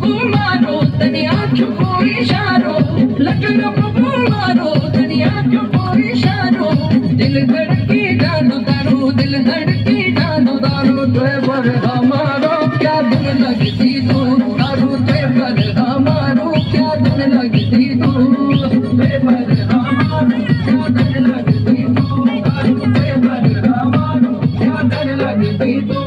बबू मारो तनी आँखों को इशारो लगना बबू मारो तनी आँखों को इशारो दिल धड़की जानो दारू दिल धड़की जानो दारू तुझे पर हमारो क्या दिल लगती तू दारू तुझे पर हमारो क्या दिल लगती तू तुझे पर हमारो क्या दिल लगती तू दारू तुझे पर हमारो क्या दिल लगती तू